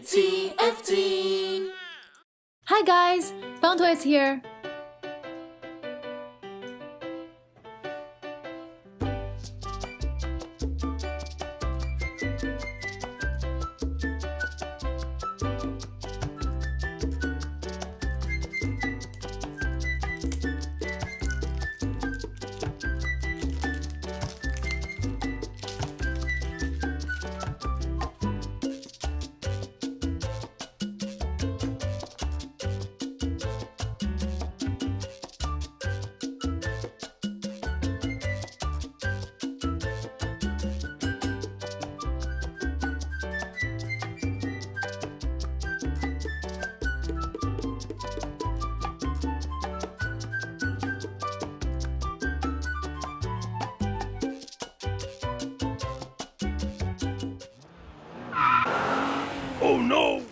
TFT. Hi guys, Fun Toys here. Oh no!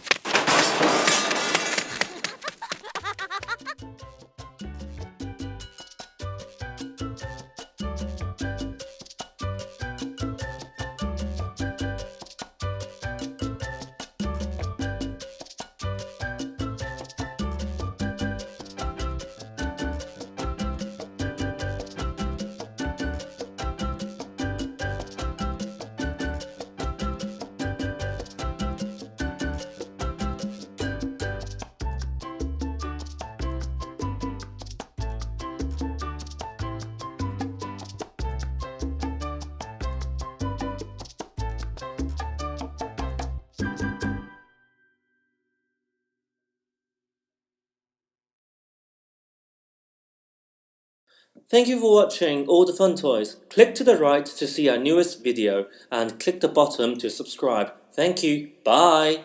Thank you for watching all the fun toys. Click to the right to see our newest video and click the bottom to subscribe. Thank you. Bye.